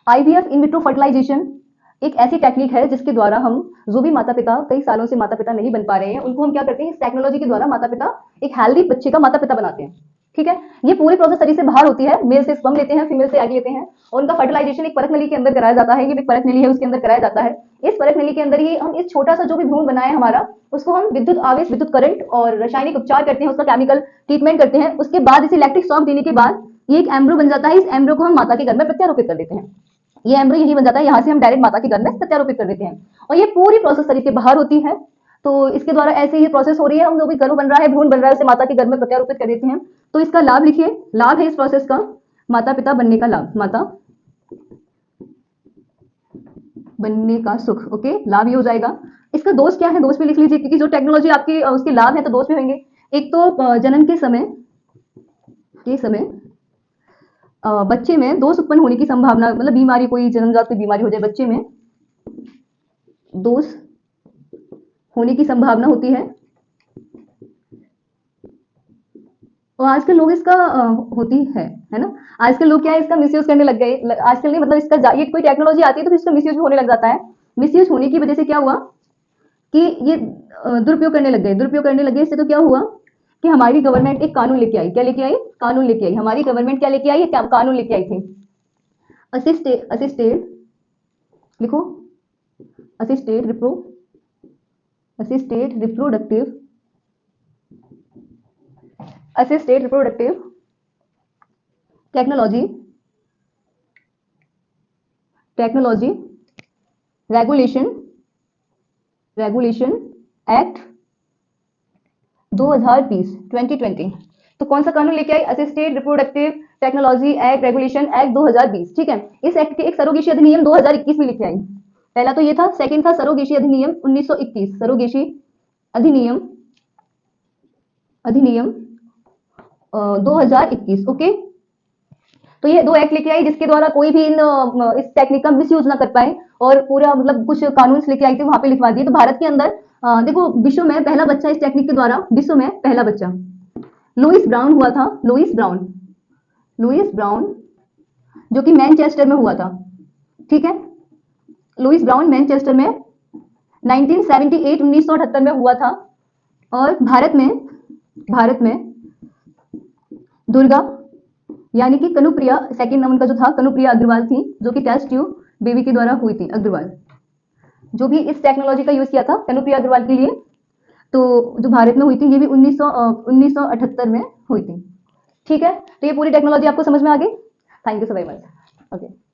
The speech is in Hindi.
आईवीएफ इन विट्रो फर्टिलाइजेशन एक ऐसी टेक्निक है जिसके द्वारा हम जो भी माता पिता कई सालों से माता पिता नहीं बन पा रहे हैं उनको हम क्या करते हैं, इस टेक्नोलॉजी के द्वारा माता पिता एक हेल्दी बच्चे का माता पिता बनाते हैं। ठीक है, ये पूरी प्रोसेस शरीर से बाहर होती है, मेल से स्पर्म लेते हैं, फीमेल से एग लेते हैं और उनका फर्टिलाइजेशन एक परख नली के अंदर कराया जाता है। ये एक परख नली है, उसके अंदर कराया जाता है। इस परख नली के अंदर ही हम इस छोटा सा जो भी भ्रूण बनाए हमारा, उसको हम विद्युत आवेश, विद्युत करंट और रासायनिक उपचार करते हैं, उसका केमिकल ट्रीटमेंट करते हैं। उसके बाद इसे इलेक्ट्रिक शॉक देने के बाद ये एक एम्ब्रो बन जाता है। इस एम्ब्रो को हम माता के गर्भ में प्रत्यारोपित कर देते हैं। ये एम्ब्रो यही बन जाता है, यहाँ से हम डायरेक्ट माता के गर्भ में प्रत्यारोपित कर देते हैं और ये पूरी प्रोसेस शरीर के बाहर होती है। तो इसके द्वारा ऐसे ही प्रोसेस हो रही है, हम जो भी गर्भ बन रहा है, भ्रूण बन रहा है, उसे माता के गर्भ में प्रत्यारोपित कर देते हैं। तो इसका लाभ लिखिए, लाभ है इस प्रोसेस का माता पिता बनने का लाभ, माता बनने का सुख। ओके, लाभ ये हो जाएगा। इसका दोष क्या है, दोष भी लिख लीजिए, क्योंकि जो टेक्नोलॉजी आपकी उसके लाभ है तो दोष भी होंगे। एक तो जन्म के समय बच्चे में दोष उत्पन्न होने की संभावना, मतलब बीमारी, कोई जन्मजात कोई बीमारी हो जाए बच्चे में, दोष होने की संभावना होती है। और आजकल लोग इसका होती है ना, आजकल लोग क्या है, इसका मिसयूज करने लग गए। आजकल नहीं, मतलब इसका ये कोई टेक्नोलॉजी आती है तो फिर इसका मिसयूज भी होने लग जाता है। मिसयूज होने की वजह से क्या हुआ कि ये दुरुपयोग करने लग गए। दुरुपयोग करने लगे, इससे तो क्या हुआ कि हमारी गवर्नमेंट एक कानून लेके आई। क्या लेके आई? कानून लेके आई। हमारी गवर्नमेंट क्या लेके आई? कानून लेके आई थी। असिस्टेड लिखो, assisted reproductive technology regulation act 2020। तो कौन सा कानून लेके आई? Assisted reproductive technology act, regulation act 2020। ठीक है, इस एक्ट के एक सरोगेशी अधिनियम 2021 में लेके आई। पहला तो ये था, सेकंड था सरोगेशी अधिनियम 1921, सरोगेशी अधिनियम 2021। ओके, तो ये 2 एक्ट लेके आई जिसके द्वारा कोई भी इस टेक्निक का मिसयूज ना कर पाए और पूरा मतलब कुछ कानून लेके आई थी, वहां पे लिखवा दिए। तो भारत के अंदर देखो, विश्व में पहला बच्चा इस टेक्निक के द्वारा, विश्व में पहला बच्चा लुईस ब्राउन हुआ था। लुईस ब्राउन जो कि मैनचेस्टर में हुआ था। ठीक है, लुईस ब्राउन मैनचेस्टर में 1978 में हुआ था। और भारत में दुर्गा यानी कि कनुप्रिया, सेकंड नाम उनका जो था कनुप्रिया अग्रवाल थी, जो कि टेस्ट ट्यूब बेबी के द्वारा हुई थी। अग्रवाल जो भी इस टेक्नोलॉजी का यूज किया था कनुप्रिया अग्रवाल के लिए, तो जो भारत में हुई थी ये भी 1978 में हुई थी। ठीक है, तो ये पूरी टेक्नोलॉजी आपको समझ में आ गई। Thank you so very much. Okay.